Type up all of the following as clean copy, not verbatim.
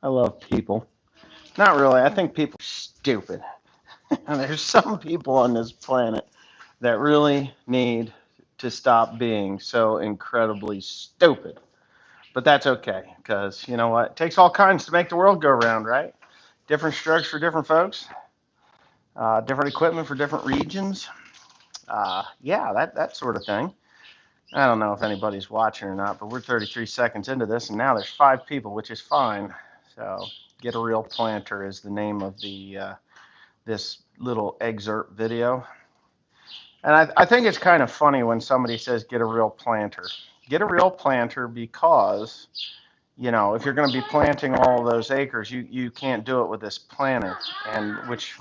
I love people. Not really. I think people are stupid. And there's some people on this planet that really need to stop being so incredibly stupid. But that's okay, because you know what? It takes all kinds to make the world go round, right? Different strokes for different folks, different equipment for different regions. Yeah, that sort of thing. I don't know if anybody's watching or not, but we're 33 seconds into this, and now there's 5 people, which is fine. So, Get a Real Planter is the name of the this little excerpt video. And I think it's kind of funny when somebody says get a real planter. Get a real planter because, if you're going to be planting all those acres, you can't do it with this planter, and which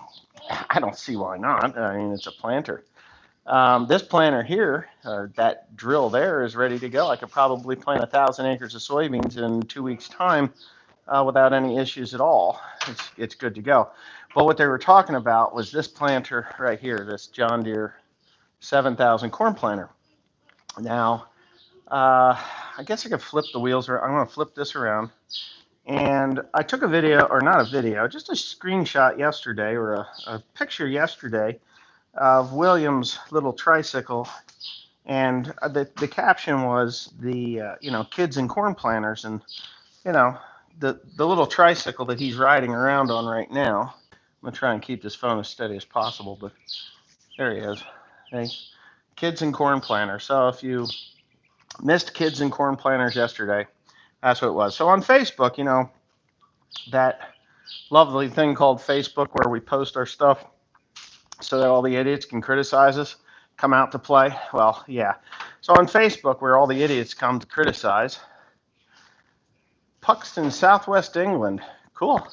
I don't see why not. I mean, it's a planter. This planter here, or that drill there, is ready to go. I could probably plant 1,000 acres of soybeans in 2 weeks' time without any issues at all. It's good to go. But what they were talking about was this planter right here, this John Deere 7,000 corn planter. Now, I guess I could flip the wheels around. I'm going to flip this around. And I took a video, or not a video, just a screenshot yesterday, or a picture yesterday of William's little tricycle. And the caption was kids and corn planters. And, the little tricycle that he's riding around on right now. I'm going to try and keep this phone as steady as possible, but there he is. Hey, kids and corn planters. So if you missed kids and corn planters yesterday, that's what it was. So on Facebook, that lovely thing called Facebook where we post our stuff so that all the idiots can criticize us, come out to play. Well, yeah. So on Facebook, where all the idiots come to criticize, Puxton, Southwest England. Cool.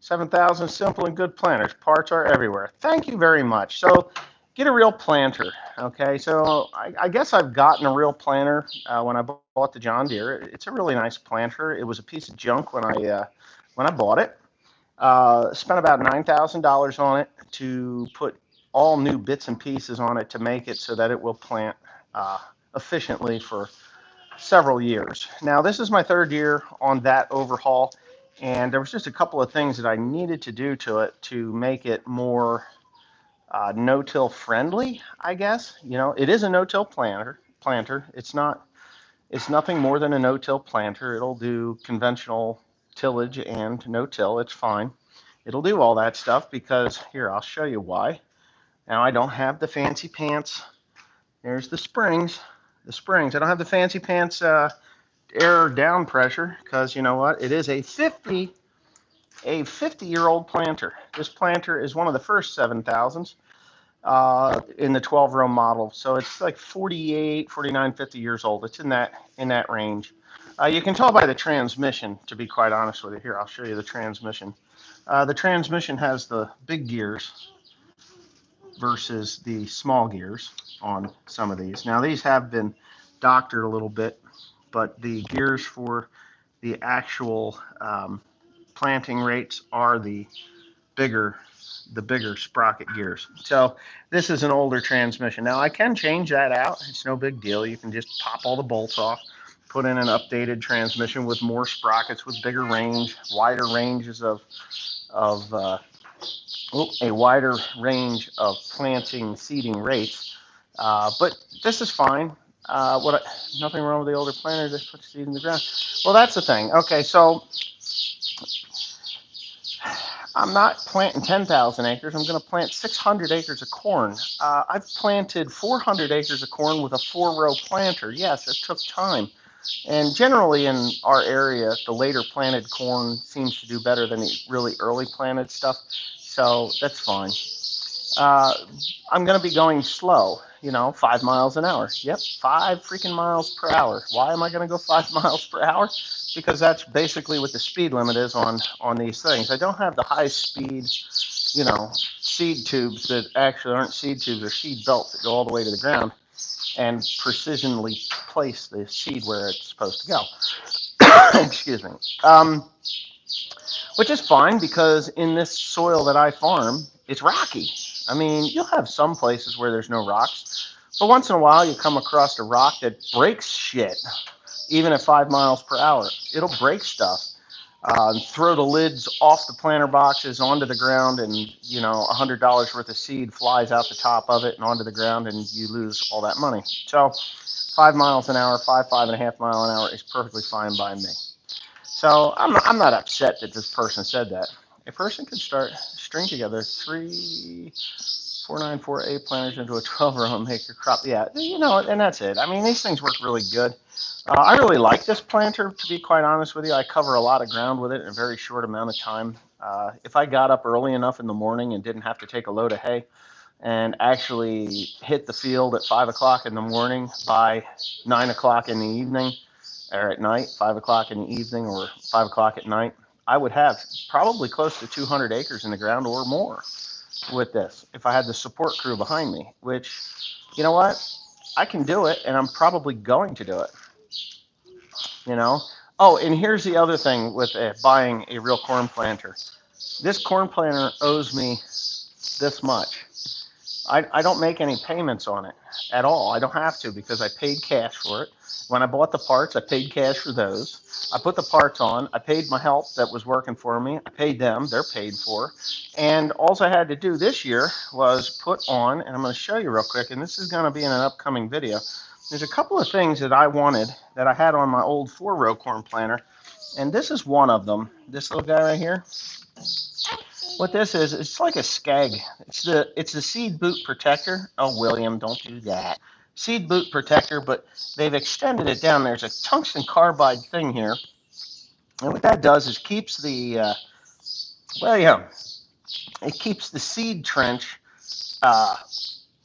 7,000 simple and good planters. Parts are everywhere. Thank you very much. So get a real planter. Okay, so I guess I've gotten a real planter when I bought the John Deere. It's a really nice planter. It was a piece of junk when I bought it. Spent about $9,000 on it to put all new bits and pieces on it to make it so that it will plant efficiently for several years. Now, this is my third year on that overhaul, and there was just a couple of things that I needed to do to it to make it more no-till friendly, I guess. It is a no-till planter. It's nothing more than a no-till planter. It'll do conventional tillage and no-till. It's fine. It'll do all that stuff because, here, I'll show you why. Now, I don't have the fancy pants. There's the springs. I don't have the fancy pants air down pressure because you know what? It is a 50-year-old planter. This planter is one of the first 7,000s in the 12-row model. So it's like 48, 49, 50 years old. It's in that range. You can tell by the transmission, to be quite honest with you. Here, I'll show you the transmission. The transmission has the big gears versus the small gears on some of these. Now, these have been doctored a little bit, but the gears for the actual planting rates are the bigger sprocket gears. So this is an older transmission. Now I can change that out. It's no big deal. You can just pop all the bolts off, put in an updated transmission with more sprockets, with bigger range, wider ranges of a wider range of planting seeding rates. But this is fine. Nothing wrong with the older planter that puts seed in the ground. Well, that's the thing. Okay, so I'm not planting 10,000 acres. I'm going to plant 600 acres of corn. I've planted 400 acres of corn with a 4-row planter. Yes, it took time. And generally in our area, the later planted corn seems to do better than the really early planted stuff. So that's fine. I'm going to be going slow, 5 miles an hour. Yep, 5 freaking miles per hour. Why am I going to go 5 miles per hour? Because that's basically what the speed limit is on these things. I don't have the high speed, seed tubes that actually aren't seed tubes, or seed belts that go all the way to the ground and precisionally place the seed where it's supposed to go. Excuse me. Which is fine because in this soil that I farm, it's rocky. I mean, you'll have some places where there's no rocks, but once in a while you come across a rock that breaks shit, even at 5 miles per hour. It'll break stuff. throw the lids off the planter boxes onto the ground, and $100 worth of seed flies out the top of it and onto the ground, and you lose all that money. So 5 miles an hour, 5.5 mile an hour is perfectly fine by me. So I'm not upset that this person said that. A person could string together 3 494A planters into a 12-row and make your crop. Yeah, and that's it. I mean, these things work really good. I really like this planter, to be quite honest with you. I cover a lot of ground with it in a very short amount of time. If I got up early enough in the morning and didn't have to take a load of hay and actually hit the field at 5 o'clock in the morning, by 9 o'clock in the evening, or at night, 5 o'clock in the evening or 5 o'clock at night, I would have probably close to 200 acres in the ground or more with this if I had the support crew behind me, which, you know what, I can do it, and I'm probably going to do it. Oh, and here's the other thing with buying a real corn planter. This corn planter owes me this much. I don't make any payments on it at all. I don't have to, because I paid cash for it. When I bought the parts, I paid cash for those. I put the parts on. I paid my help that was working for me. I paid them. They're paid for. And all I had to do this year was put on, and I'm going to show you real quick, and this is going to be in an upcoming video. There's a couple of things that I wanted that I had on my old 4-row corn planter, and this is one of them. This little guy right here. What this is, it's like a skag. It's the seed boot protector. Oh, William, don't do that. Seed boot protector, but they've extended it down. There's a tungsten carbide thing here, and what that does is keeps the it keeps the seed trench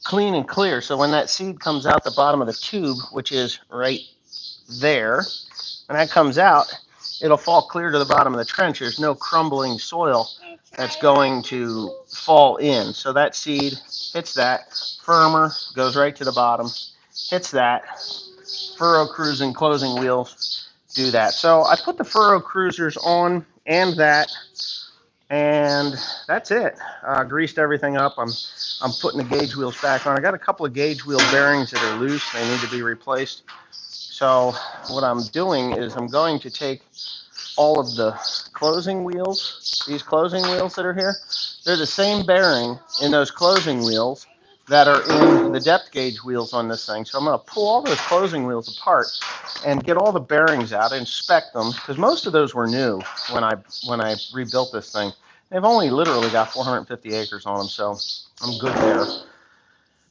clean and clear. So when that seed comes out the bottom of the tube, which is right there, when that comes out, it'll fall clear to the bottom of the trench. There's no crumbling soil that's going to fall in. So that seed hits that, firmer, goes right to the bottom, hits that. Furrow cruising closing wheels do that. So I put the furrow cruisers on and that, and that's it. Greased everything up. I'm putting the gauge wheels back on. I got a couple of gauge wheel bearings that are loose. They need to be replaced. So what I'm doing is I'm going to take all of the closing wheels, these closing wheels that are here, they're the same bearing in those closing wheels that are in the depth gauge wheels on this thing. So I'm going to pull all those closing wheels apart and get all the bearings out, inspect them, because most of those were new when I rebuilt this thing. They've only literally got 450 acres on them, so I'm good there.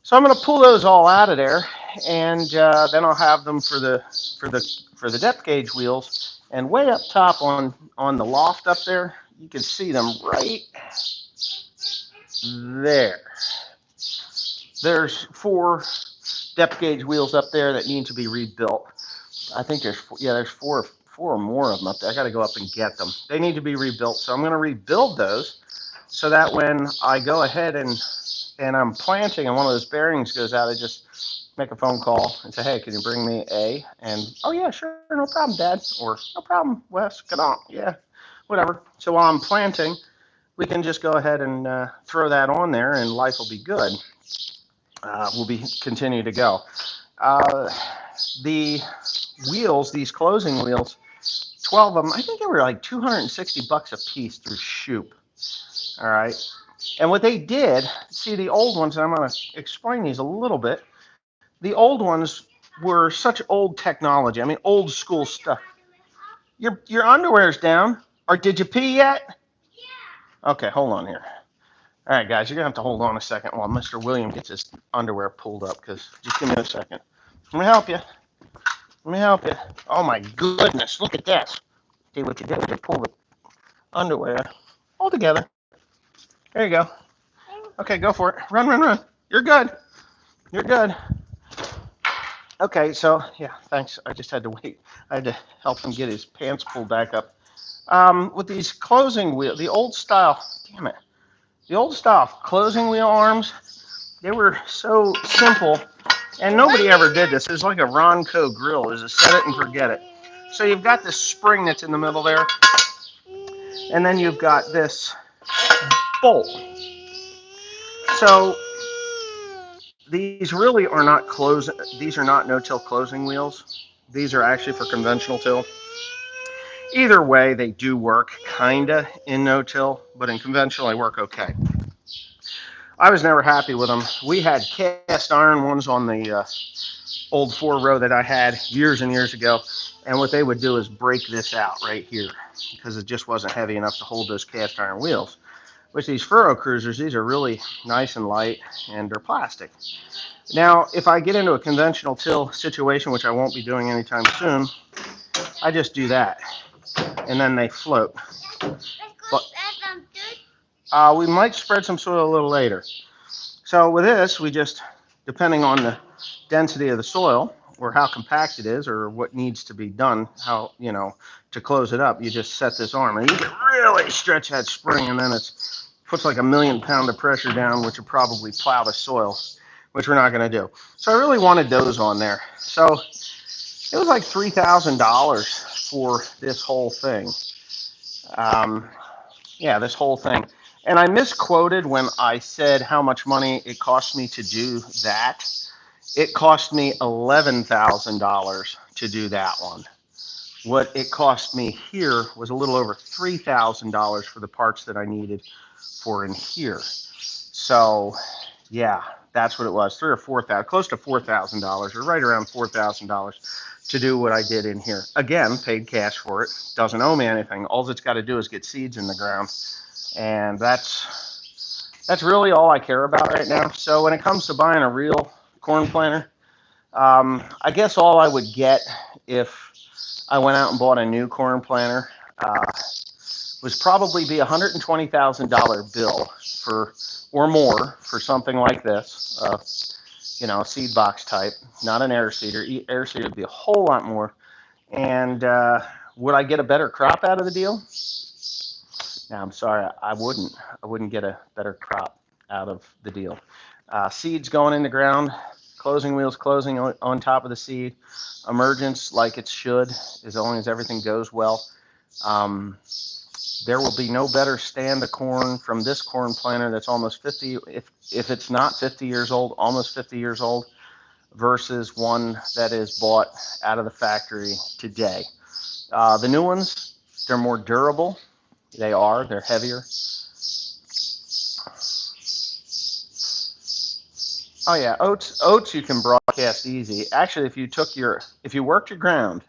So I'm going to pull those all out of there, and then I'll have them for the depth gauge wheels. And way up top on the loft up there, you can see them right there. There's 4 depth gauge wheels up there that need to be rebuilt. I think there's 4 or more of them up there. I got to go up and get them. They need to be rebuilt, so I'm going to rebuild those so that when I go ahead and I'm planting and one of those bearings goes out, I just make a phone call and say, hey, can you bring me A? And, oh, yeah, sure, no problem, Dad. Or, no problem, Wes, get on. Yeah, whatever. So while I'm planting, we can just go ahead and throw that on there, and life will be good. We'll continue to go. The wheels, these closing wheels, 12 of them, I think they were like $260 a piece through Shoop. All right. And what they did, see the old ones, and I'm going to explain these a little bit. The old ones were such old technology. I mean, old school stuff. Your underwear's down. Or did you pee yet? Yeah. Okay, hold on here. All right, guys, you're going to have to hold on a second while Mr. William gets his underwear pulled up, because just give me a second. Let me help you. Let me help you. Oh, my goodness, look at this. See what you did? You pulled the underwear all together. There you go. Okay, go for it. Run, run, run. You're good. You're good. Okay, so, yeah, thanks. I just had to wait. I had to help him get his pants pulled back up. With these closing wheels, the old style, damn it. The old style closing wheel arms, they were so simple, and nobody ever did this. It's like a Ronco grill. There's a set it and forget it. So you've got this spring that's in the middle there, and then you've got this bolt. So these really are not these are not no-till closing wheels. These are actually for conventional till. Either way, they do work kinda in no-till, but in conventional, they work okay. I was never happy with them. We had cast iron ones on the old 4-row that I had years and years ago, and what they would do is break this out right here because it just wasn't heavy enough to hold those cast iron wheels. With these furrow cruisers, these are really nice and light, and they're plastic. Now, if I get into a conventional till situation, which I won't be doing anytime soon, I just do that, and then they float. But we might spread some soil a little later. So with this, we just, depending on the density of the soil or how compact it is or what needs to be done, how, to close it up, you just set this arm and you can really stretch that spring, and then it puts like 1,000,000 pounds of pressure down, which would probably plow the soil, which we're not going to do. So I really wanted those on there. So it was like $3,000 for this whole thing. This whole thing. And I misquoted when I said how much money it cost me to do that. It cost me $11,000 to do that one. What it cost me here was a little over $3,000 for the parts that I needed for in here. So, yeah, that's what it was. $3,000 or $4,000, close to $4,000, or right around $4,000 to do what I did in here. Again, paid cash for it. Doesn't owe me anything. All it's got to do is get seeds in the ground, and that's really all I care about right now. So when it comes to buying a real corn planter, I guess all I would get if I went out and bought a new corn planter was probably be $120,000 bill for or more for something like this, a seed box type, not an air seeder. Air seeder would be a whole lot more. And would I get a better crop out of the deal? No, I'm sorry, I wouldn't. I wouldn't get a better crop out of the deal. Seeds going in the ground, closing wheels closing on top of the seed, emergence like it should, as long as everything goes well. There will be no better stand of corn from this corn planter that's almost 50, if it's not 50 years old, almost 50 years old, versus one that is bought out of the factory today. The new ones, they're more durable. They're heavier. Oh yeah, oats you can broadcast easy. Actually, if you worked your ground,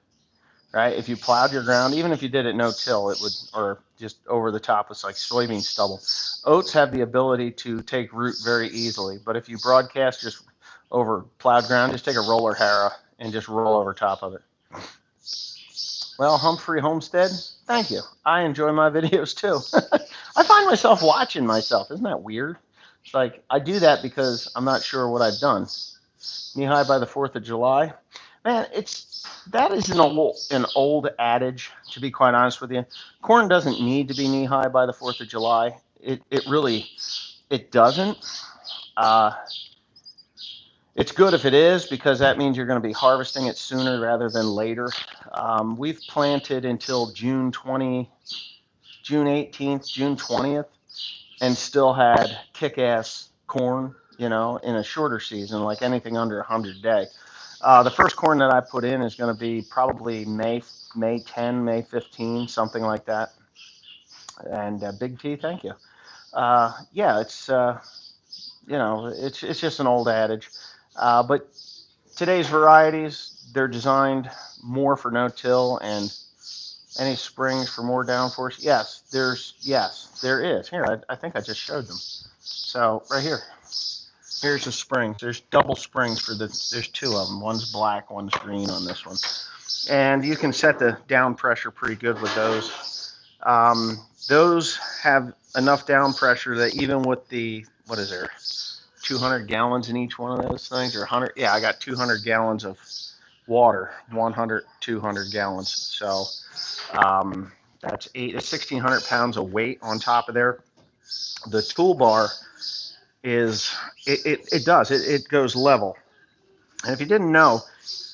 right? If you plowed your ground, even if you did it no-till, it would, or just over the top with like soybean stubble. Oats have the ability to take root very easily, but if you broadcast just over plowed ground, just take a roller harrow and just roll over top of it. Well, Humphrey Homestead, thank you. I enjoy my videos too. I find myself watching myself. Isn't that weird? It's like I do that because I'm not sure what I've done. Knee high by the 4th of July. Man, that is an old adage, to be quite honest with you. Corn doesn't need to be knee high by the 4th of July. It really doesn't. It's good if it is, because that means you're going to be harvesting it sooner rather than later. We've planted until June 18th, June 20th, and still had kick-ass corn, in a shorter season, like anything under 100 day. The first corn that I put in is going to be probably May 10, May 15, something like that. And Big T, thank you. It's it's just an old adage. But today's varieties, they're designed more for no-till, and any springs for more downforce. Yes, there is. Here, I think I just showed them. So right here. Here's the springs. There's double springs there's two of them. One's black, one's green on this one. And you can set the down pressure pretty good with those. Those have enough down pressure that even with the, 200 gallons in each one of those things, or 100? Yeah, I got 200 gallons of water, 100, 200 gallons. So that's 1,600 pounds of weight on top of there. The toolbar it goes level. And if you didn't know,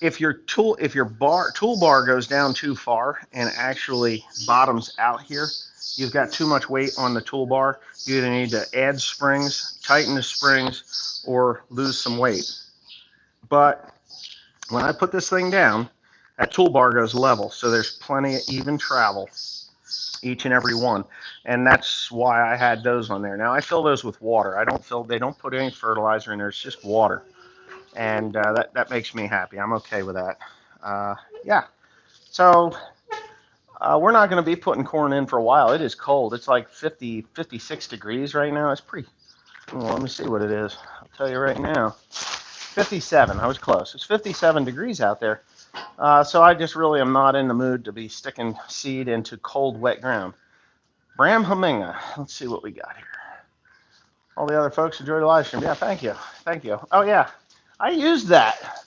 if your toolbar goes down too far and actually bottoms out here, you've got too much weight on the toolbar. You either need to add springs, tighten the springs, or lose some weight. But when I put this thing down, that toolbar goes level, so there's plenty of even travel each and every one, and that's why I had those on there. Now I fill those with water. I don't fill. They don't put any fertilizer in there. It's just water, and that makes me happy. I'm okay with that. Yeah. So we're not going to be putting corn in for a while. It is cold. It's like 50, 56 degrees right now. It's pretty. Well, let me see what it is. I'll tell you right now. 57. I was close. It's 57 degrees out there. So I just really am not in the mood to be sticking seed into cold, wet ground. Bram Huminga. Let's see what we got here. All the other folks enjoy the live stream. Yeah, thank you. Thank you. Oh, yeah. I used that.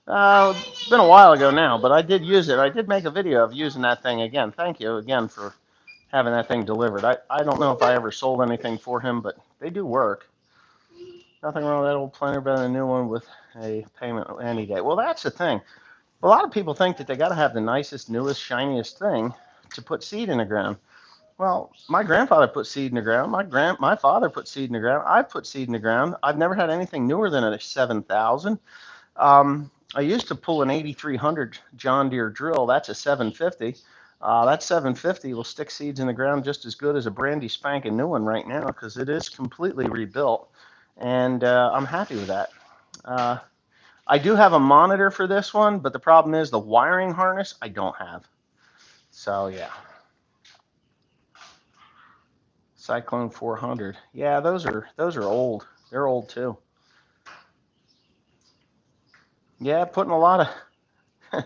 It's been a while ago now, but I did use it. I did make a video of using that thing again. Thank you again for having that thing delivered. I don't know if I ever sold anything for him, but they do work. Nothing wrong with that old planter, better than a new one with a payment any day. Well, that's the thing. A lot of people think that they got to have the nicest, newest, shiniest thing to put seed in the ground. Well, my grandfather put seed in the ground. My father put seed in the ground. I put seed in the ground. I've never had anything newer than a 7000. I used to pull an 8300 John Deere drill. That's a 750. That 750 will stick seeds in the ground just as good as a brandy spanking new one right now because it is completely rebuilt, and I'm happy with that. I do have a monitor for this one, but the problem is the wiring harness I don't have. So yeah. Cyclone 400. Yeah, those are old. They're old too. Yeah, putting a lot of I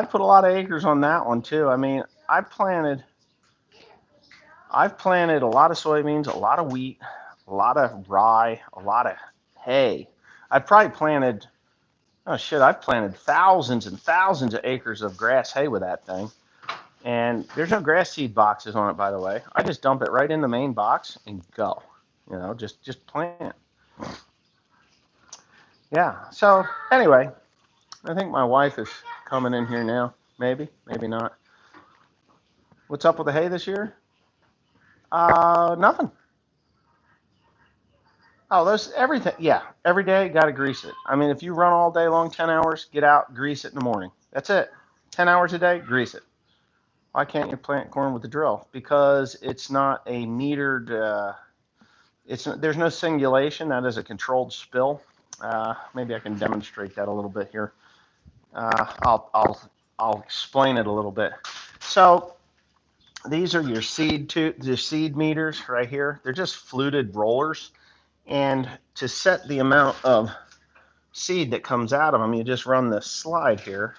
put a lot of acres on that one too. I mean, I've planted a lot of soybeans, a lot of wheat, a lot of rye, a lot of hay. I've probably planted I've planted thousands and thousands of acres of grass hay with that thing. And there's no grass seed boxes on it, by the way. I just dump it right in the main box and go. You know, just plant. Yeah. So anyway, I think my wife is coming in here now. Maybe, maybe not. What's up with the hay this year? Nothing. Oh, there's everything. Yeah, every day got to grease it. I mean, if you run all day long, 10 hours, get out, grease it in the morning. That's it. 10 hours a day, grease it. Why can't you plant corn with a drill? Because it's not a metered. There's no singulation. That is a controlled spill. Maybe I can demonstrate that a little bit here. I'll explain it a little bit. So these are your seed meters right here. They're just fluted rollers, and to set the amount of seed that comes out of them, you just run this slide here,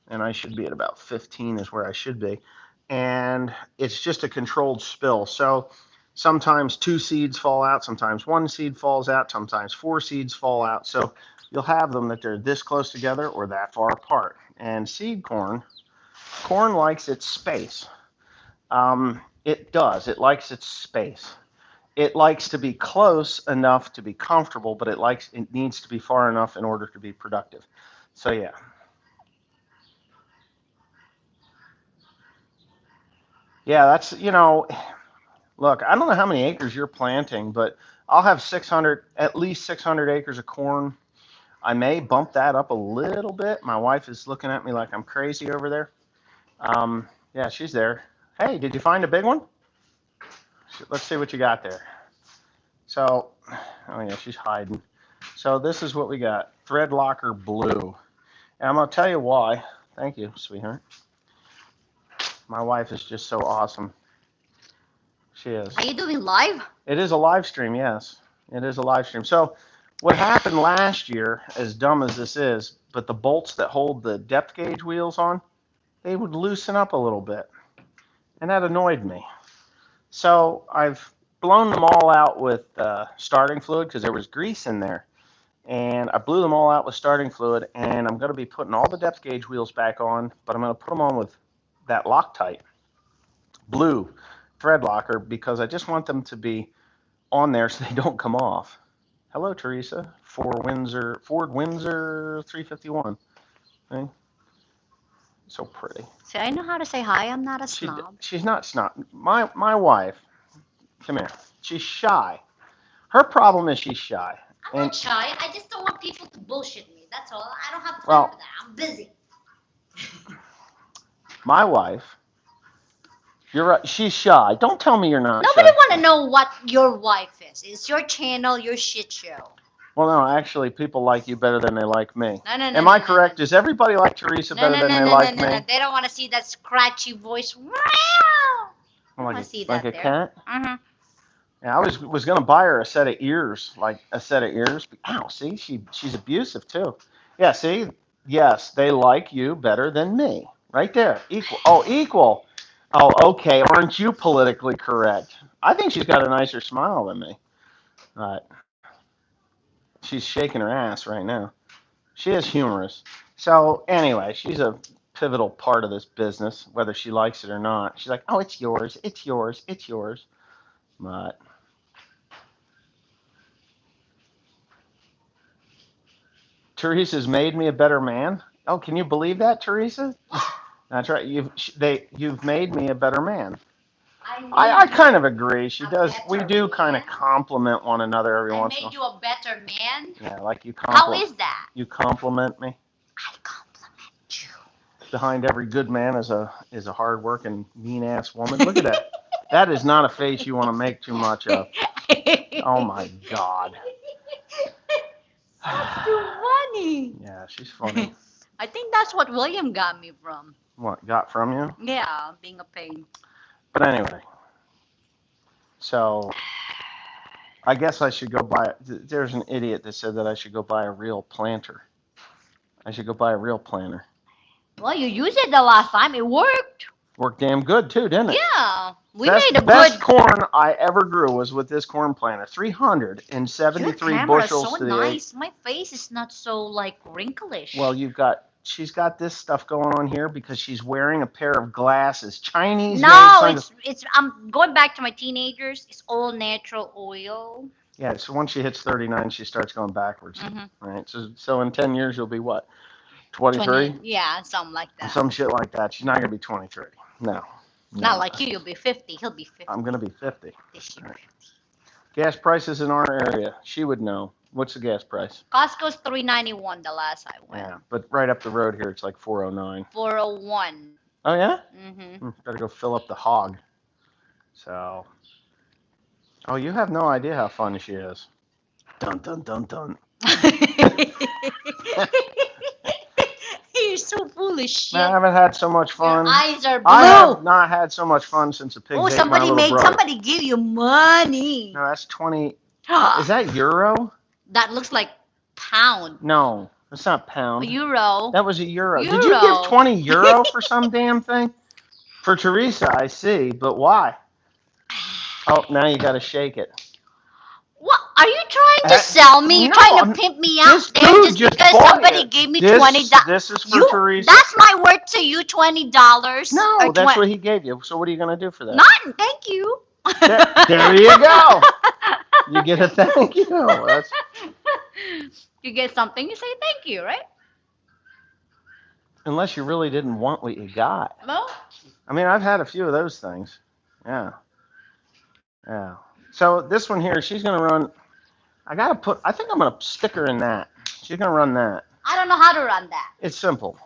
and I should be at about 15 is where I should be, and it's just a controlled spill. So sometimes 2 seeds fall out, sometimes 1 seed falls out, sometimes 4 seeds fall out. So you'll have them that they're this close together or that far apart. And seed corn likes its space. It does. It likes its space. It likes to be close enough to be comfortable, but it needs to be far enough in order to be productive. So yeah. Yeah, that's, look, I don't know how many acres you're planting, but I'll have at least 600 acres of corn. I may bump that up a little bit. My wife is looking at me like I'm crazy over there. Yeah, she's there. Hey, did you find a big one? Let's see what you got there. So, oh yeah, she's hiding. So this is what we got, Thread Locker Blue. And I'm going to tell you why. Thank you, sweetheart. My wife is just so awesome. She is. Are you doing live? It is a live stream, yes. It is a live stream. So what happened last year, as dumb as this is, but the bolts that hold the depth gauge wheels on, they would loosen up a little bit. And that annoyed me. So I've blown them all out with starting fluid because there was grease in there. And I blew them all out with starting fluid, and I'm going to be putting all the depth gauge wheels back on, but I'm going to put them on with that Loctite blue thread locker because I just want them to be on there so they don't come off. Hello, Teresa. Ford Windsor 351. Okay. So pretty. See, I know how to say hi. I'm not a snob. She's not snob. My wife, come here. She's shy. Her problem is she's shy. I'm not shy. I just don't want people to bullshit me. That's all. I don't have time Well, for that. I'm busy. my wife, you're right. She's shy. Don't tell me you're not Nobody shy. want to know what your wife is. It's your channel, your shit show. Well, no, actually, people like you better than they like me. No, no, no, Am no, I no, correct? no. Does everybody like Teresa No, better no, than no, they no, no, like no, no. me? They don't want to see that scratchy voice. Wow. I don't want to see Like that a there. cat? Mm-hmm. Yeah, I was gonna buy her a set of ears, like a set of ears. Ow, see, she's abusive too. Yeah, see, yes, they like you better than me. Right there, equal. Oh, equal. Oh, okay. Aren't you politically correct? I think she's got a nicer smile than me. But she's shaking her ass right now. She is humorous. So anyway, she's a pivotal part of this business, whether she likes it or not. She's like, oh, it's yours, it's yours, it's yours. But Teresa's made me a better man. Oh, can you believe that, Teresa? That's right. You've made me a better man. I kind of agree. She does. We do kind of compliment one another every once in a made you a better man. while. Yeah, like How is that? you compliment me. I compliment you. Behind every good man is a hard-working, mean-ass woman. Look at that. That is not a face you want to make too much of. Oh my God. That's too funny. Yeah, she's funny. I think that's what William got me from. What got from you? Yeah, being a pain. But anyway, so I guess I should go buy. There's an idiot that said that I should go buy a real planter. I should go buy a real planter. Well, you used it the last time. It worked. Worked damn good too, didn't it? Yeah, we Best, made a best good. corn I ever grew was with this corn planter. Your 373 camera is bushels so to the nice. My face is not so like wrinklish. Well, she's got this stuff going on here because she's wearing a pair of glasses, Chinese made no, sunglasses. it's. I'm going back to my teenagers. It's all natural oil. Yeah, so once she hits 39, she starts going backwards. Mhm. Right. So in 10 years you'll be what? 23? 20, yeah, something like that. Some shit like that. She's not gonna be 23. No. Not like you. You'll be 50. He'll be 50 I'm gonna be 50. this year. Right. Gas prices in our area. She would know. What's the gas price? Costco's $3.91 the last I went. Yeah, but right up the road here it's like 409. 401. Oh yeah? Mm-hmm. Better go fill up the hog. So. Oh, you have no idea how fun she is. Dun dun dun dun. You're so foolish. Shit. I haven't had so much fun. Your eyes are blue. I have not had so much fun since the pigs ate my somebody little made brother. somebody give you money. No, that's 20. Is that euro? That looks like pound. No, it's not pound. Euro. That was a euro. Did Euro. you give 20 euro for some damn thing? For Teresa, I see, but why? Oh, now you got to shake it. What? Are you trying to sell me? You're no, trying to pimp me out this there dude just just because bought somebody it. gave me This- $20. This is for Teresa. That's my worth to you, $20. No, or that's what he gave you. So what are you going to do for that? None, thank you. There you go. You get a thank you. That's, You get something, you say thank you, right? unless you really didn't want what you got. Well, I mean, I've had a few of those things. Yeah. Yeah. So this one here, she's going to run. I think I'm going to stick her in that. She's going to run that. I don't know how to run that. It's simple.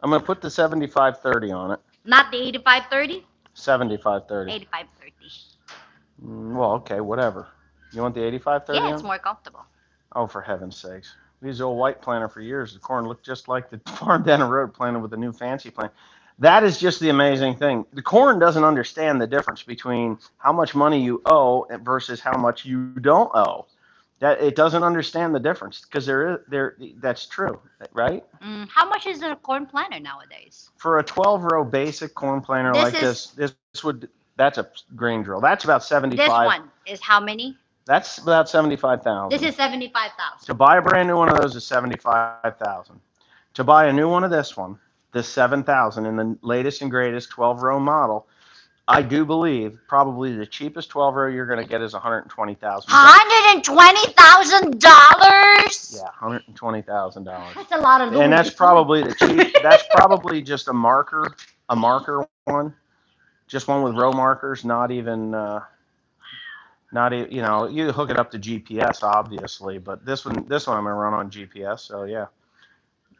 I'm going to put the 7530 on it. Not the 8530? 7530. 8530. Well, okay, whatever. You want the 8530 Yeah, on? it's more comfortable. Oh, for heaven's sakes. We used the old white planter for years. The corn looked just like the farm down the road planted with the new fancy plant. That is just the amazing thing. The corn doesn't understand the difference between how much money you owe versus how much you don't owe. That it doesn't understand the difference because that's true, right? How much is a corn planter nowadays? For a 12-row basic corn planter like this, that's a grain drill. That's about 75. This one is how many? That's about 75,000. This is 75,000. To buy a brand new one of those is 75,000. To buy a new one of this one, this 7,000 in the latest and greatest 12-row model, I do believe probably the cheapest 12-row you're going to get is $120,000. $120,000? Yeah, $120,000. That's a lot of. And that's probably the cheap. That's probably just a marker one, just one with row markers, not even. You know, you hook it up to GPS obviously, but this one I'm gonna run on GPS. So yeah,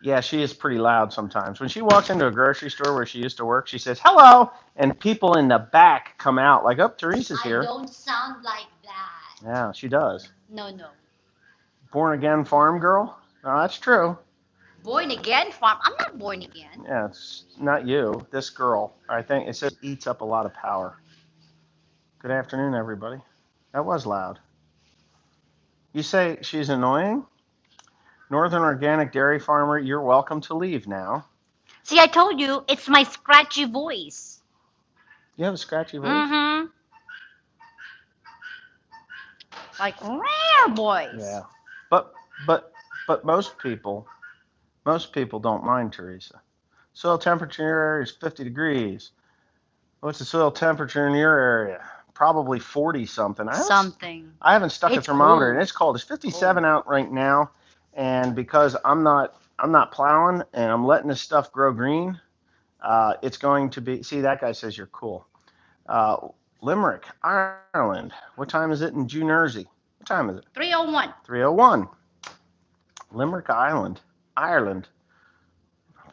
Yeah, she is pretty loud sometimes. When she walks into a grocery store where she used to work, she says, hello, and people in the back come out like, oh, Teresa's I here. don't sound like that. Yeah, she does. No. Born again farm girl? No, that's true. Born again farm. I'm not born again. Yeah, it's not you. This girl. I think it says eats up a lot of power. Good afternoon, everybody. That was loud. You say she's annoying? Northern Organic Dairy Farmer, you're welcome to leave now. See, I told you it's my scratchy voice. You have a scratchy voice? Mm-hmm. Like rare voice. Yeah. But but but most people don't mind, Teresa. Soil temperature in your area is 50 degrees. What's the soil temperature in your area? Probably 40 something. Something. I haven't stuck a It's thermometer, cold. and it's cold. It's 57 out right now, and because I'm not plowing and I'm letting this stuff grow green, it's going to be. See, that guy says you're cool. Uh, Limerick, Ireland. What time is it in New Jersey? What time is it? 301. 3:01. Limerick Island, Ireland.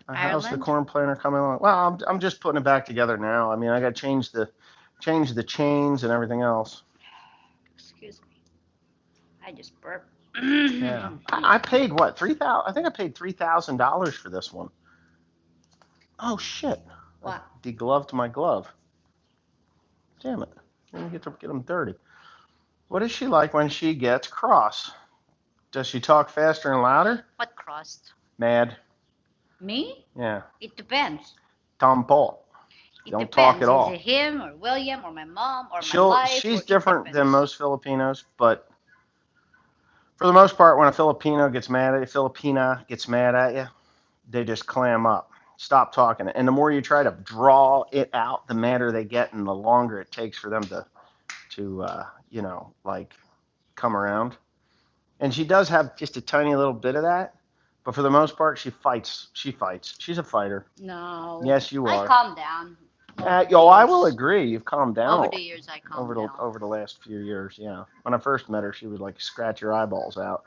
How's the Ireland? corn planter coming along? Well, I'm just putting it back together now. I mean, I got to change the chains and everything else. Excuse me. I just burped. Yeah, I paid what 3,000? I think I paid $3,000 for this one. Oh shit! What? I degloved my glove. Damn it! I didn't get to get them dirty. What is she like when she gets cross? Does she talk faster and louder? What crust? Mad. Me? Yeah. It depends. Tom Paul. It Don't talk depends. at all. Is it him or William or my mom or my life? She's Or different than most Filipinos, but for the most part, when a Filipina gets mad at you, they just clam up, stop talking. And the more you try to draw it out, the madder they get, and the longer it takes for them to like come around. And she does have just a tiny little bit of that, but for the most part, she fights. She fights. She's a fighter. No. Yes, you are. I calm down. I will agree. You've calmed down Over the years, I calmed down. over the last few years. Yeah. When I first met her, she would like scratch your eyeballs out.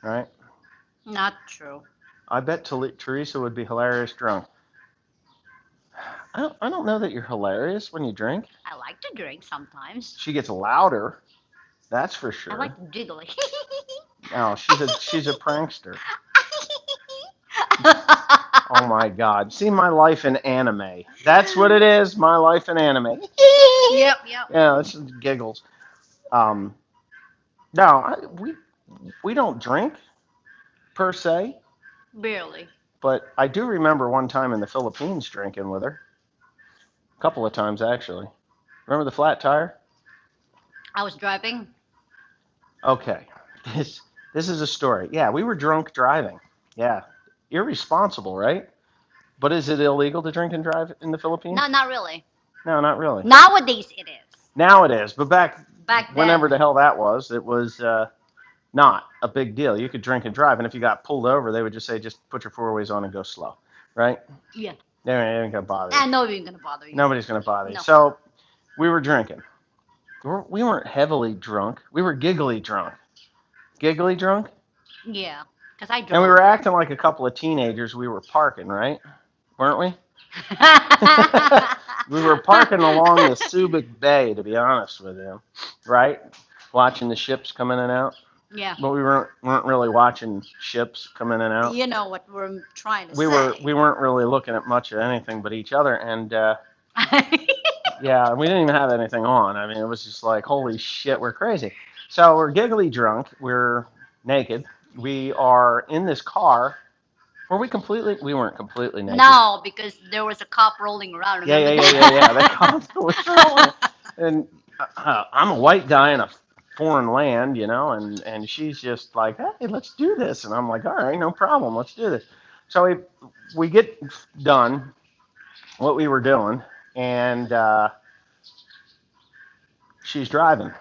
Right. Not true. I bet Teresa would be hilarious drunk. I don't know that you're hilarious when you drink. I like to drink sometimes. She gets louder. That's for sure. I like jiggling. No, she's a prankster. Oh my God! See my life in anime. That's what it is. My life in anime. Yep. Yeah, it's just giggles. Um, no, we don't drink per se, Barely. but I do remember one time in the Philippines drinking with her. A couple of times actually. Remember the flat tire? I was driving. Okay, this is a story. Yeah, we were drunk driving. Yeah, irresponsible, right? But is it illegal to drink and drive in the Philippines? No, not really. No, not really. Nowadays it is. Now it is, but back Back then. whenever the hell that was, it was not a big deal. You could drink and drive, and if you got pulled over, they would just say, just put your four ways on and go slow, right? Yeah. They ain't gonna bother you. And nobody's gonna bother you. Nobody's gonna bother you. No. So we were drinking. We weren't heavily drunk. We were giggly drunk. Giggly drunk? Yeah, because I drove. And we were acting like a couple of teenagers. We were parking, right? Weren't we? We were parking along the Subic Bay, to be honest with you, right? Watching the ships come in and out. Yeah. But we weren't really watching ships come in and out. You know what we're trying to say. We weren't really looking at much of anything but each other, and yeah, we didn't even have anything on. I mean, it was just like, holy shit, we're crazy. So we're giggly drunk. We're naked. We are in this car. Were we completely? We weren't completely naked. No, because there was a cop rolling around. Yeah. That cop was rolling. And I'm a white guy in a foreign land, and she's just like, hey, let's do this. And I'm like, all right, no problem, let's do this. So we get done what we were doing, and she's driving.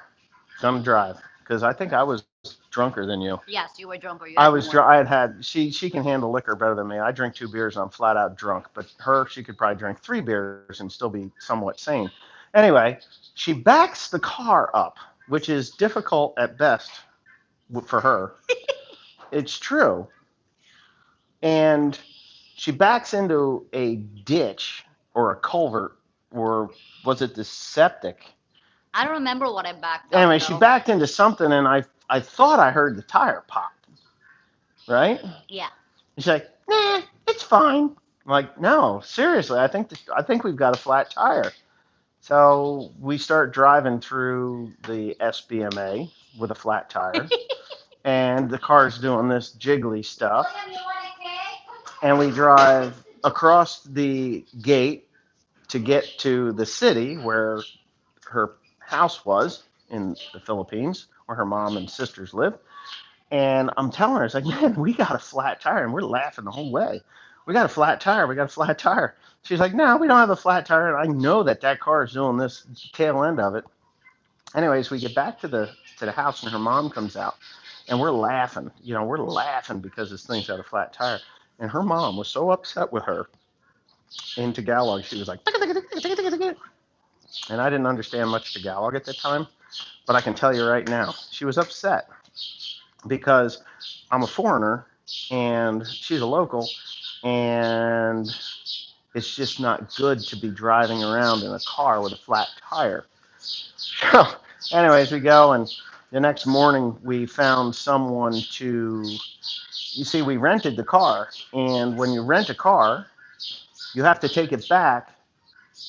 Gonna drive because I think I was drunker than you. Yes, you were drunk or you. I was drunk. I had. She can handle liquor better than me. I drink 2 beers and I'm flat out drunk. But she could probably drink 3 beers and still be somewhat sane. Anyway, she backs the car up, which is difficult at best for her. It's true. and she backs into a ditch or a culvert, or was it the septic? I don't remember what I backed up Anyway, she though. backed into something, and I thought I heard the tire pop, right? Yeah. She's like, nah, it's fine. I'm like, no, seriously, I think we've got a flat tire. So we start driving through the SBMA with a flat tire, and the car's doing this jiggly stuff, and we drive across the gate to get to the city where her house was in the Philippines, where her mom and sisters live. And I'm telling her, it's like, man, we got a flat tire, and we're laughing the whole way. We got a flat tire. We got a flat tire. She's like, no, we don't have a flat tire. And I know that car is doing this tail end of it. Anyways, we get back to the house, and her mom comes out, and we're laughing. We're laughing because this thing's got a flat tire. And her mom was so upset with her in Tagalog. She was like, and I didn't understand much Tagalog at the time, but I can tell you right now, she was upset because I'm a foreigner and she's a local, and it's just not good to be driving around in a car with a flat tire. So, anyways, we go, and the next morning we found someone to. You see, we rented the car, and when you rent a car, you have to take it back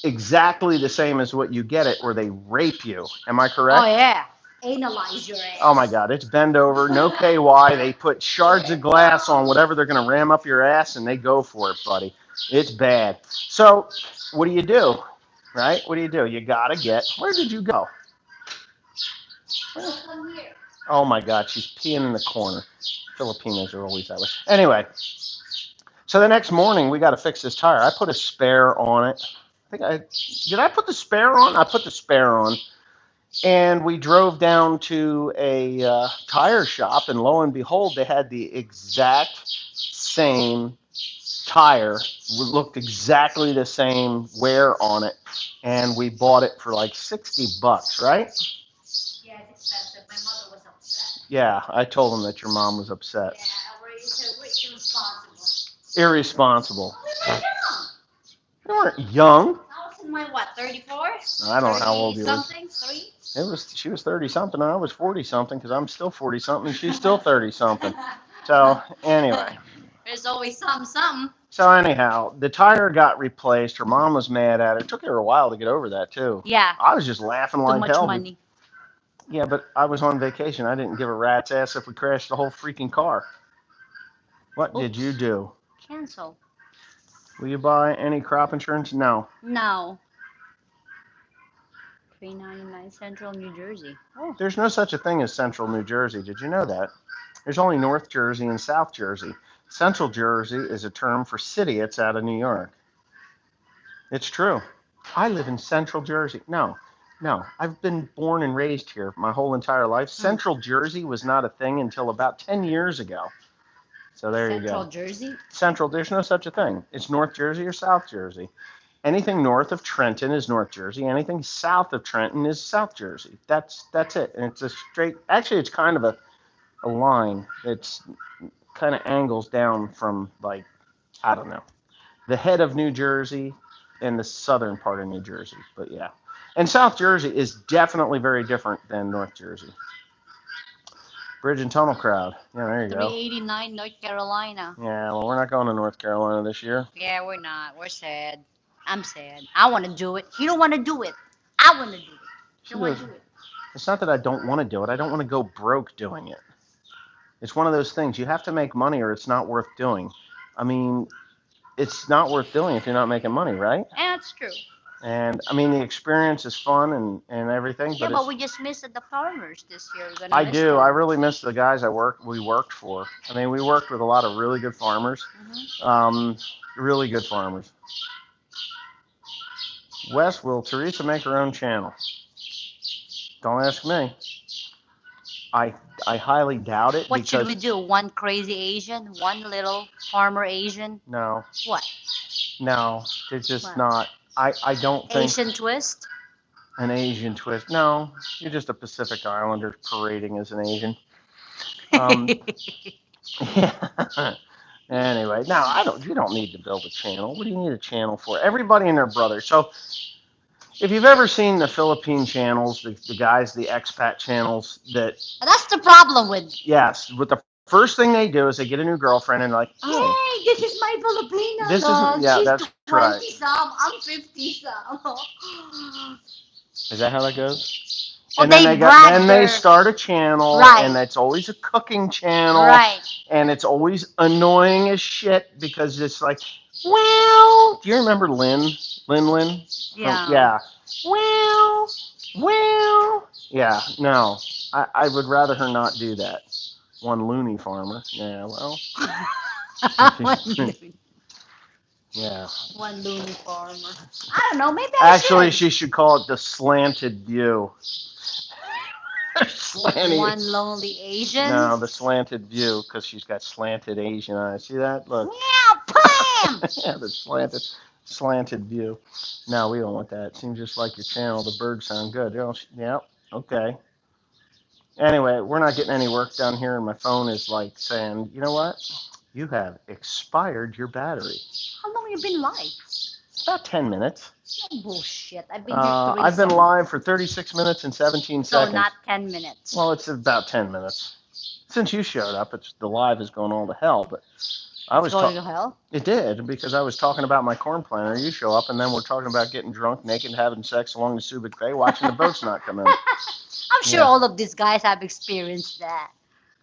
exactly the same as what you get it, or they rape you. Am I correct? Oh yeah. Analyze your ass. Oh my God, it's bend over, no KY. They put shards of glass on whatever they're going to ram up your ass, and they go for it, buddy. It's bad. So, what do you do? Right? What do? You got to get. Where did you go? Oh my God, she's peeing in the corner. Filipinos are always that way. Anyway, so the next morning we got to fix this tire. I put a spare on it. Did I put the spare on? I put the spare on. And we drove down to a tire shop, and lo and behold, they had the exact same tire. Looked exactly the same wear on it, and we bought it for like $60, right? Yeah, it's expensive. My mother was upset. Yeah, I told them that your mom was upset. Yeah, we're irresponsible. Irresponsible. We were young. You weren't young. I was in my what, 34? I don't know how old you were. Something, 3? She was 30 something, and I was 40 something, because I'm still 40 something, and she's still 30 something. So anyway. There's always something. So anyhow, the tire got replaced. Her mom was mad at her. It took her a while to get over that too. Yeah. I was just laughing like Too much hell. money. Yeah, but I was on vacation. I didn't give a rat's ass if we crashed the whole freaking car. What did you do? Cancel. Will you buy any crop insurance? No. No. $3.99 Central New Jersey. Oh, there's no such a thing as Central New Jersey. Did you know that? There's only North Jersey and South Jersey. Central Jersey is a term for city. It's out of New York. It's true. I live in Central Jersey. No. I've been born and raised here my whole entire life. Central Jersey was not a thing until about 10 years ago. So there you go. Central Jersey? Central, there's no such a thing. It's North Jersey or South Jersey. Anything north of Trenton is North Jersey. Anything south of Trenton is South Jersey. That's it. And it's a straight, actually, it's kind of a line. It's kind of angles down from, like, I don't know, the head of New Jersey and the southern part of New Jersey. But yeah. And South Jersey is definitely very different than North Jersey. Bridge and tunnel crowd. Yeah, there you go. 389 North Carolina. Yeah, well, we're not going to North Carolina this year. Yeah, we're not. We're sad. I'm sad. I want to do it. You don't want to do it. I want to do it. You don't want to do it. It's not that I don't want to do it. I don't want to go broke doing it. It's one of those things. You have to make money or it's not worth doing. I mean, it's not worth doing if you're not making money, right? Yeah, that's true. And I mean, the experience is fun and everything. Yeah, but we just missed the farmers this year. I do. I really miss the guys we worked for. I mean, we worked with a lot of really good farmers. Really good farmers. Wes, will Teresa make her own channel? Don't ask me. I highly doubt it. What should we do? One crazy Asian? One little farmer Asian? No. What? No, it's just not. I don't think. Asian twist? An Asian twist. No, you're just a Pacific Islander parading as an Asian. Yeah. Anyway, now you don't need to build a channel. What do you need a channel for? Everybody and their brother. So if you've ever seen the Philippine channels, the guys, the expat channels that, That's the problem with. yes, with the first thing they do is they get a new girlfriend and they're like, oh, Hey, this is my Filipina this is, dog. yeah, She's that's 20 right. some. I'm 50 some. Is that how that goes? Oh, And then they then they their start a channel, right, and it's always a cooking channel, right. and it's always annoying as shit because it's like, well, do you remember Lynn? Lynn? Yeah. Yeah. Well. Yeah, no. I would rather her not do that. One loony farmer. Yeah, well. One loony, Yeah. one loony farmer. I don't know. Maybe I Actually, should. she should call it the slanted view. Slanty. One lonely Asian. No, the slanted view because she's got slanted Asian eyes. See that? Look. Meow, pam. Yeah, the slanted view. No, we don't want that. It seems just like your channel. The birds sound good. Yeah, okay. Anyway, we're not getting any work done here, and my phone is like saying, you know what? You have expired your battery. How long have you been live? About 10 minutes. No bullshit. I've been here 3 I've been seconds. live for 36 minutes and 17 So seconds. not 10 minutes. Well, it's about 10 minutes. Since you showed up, the live is going all to hell. But I was going to hell. It did because I was talking about my corn planter. You show up, and then we're talking about getting drunk, naked, having sex along the Subic Bay, watching the boats not come in. I'm sure Yeah. all of these guys have experienced that.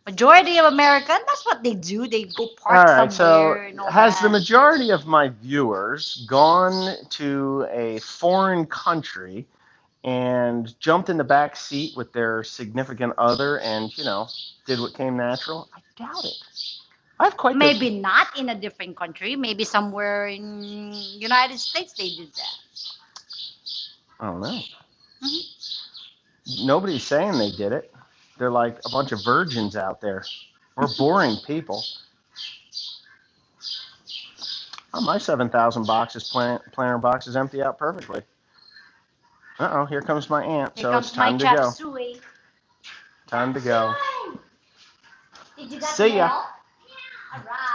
Majority of Americans, that's what they do. They go park All right, somewhere so and all has the that. majority of my viewers gone to a foreign country and jumped in the back seat with their significant other and, did what came natural? I doubt it. I've quite Maybe not in a different country. Maybe somewhere in United States they did that. I don't know. Mhm. Nobody's saying they did it. They're like a bunch of virgins out there. We're boring people. Oh, my 7,000 boxes, planter boxes empty out perfectly. Uh-oh, here comes my aunt, Here so it's comes my time to chap go. suey. Time to go. Did you got See ya. mail? All right.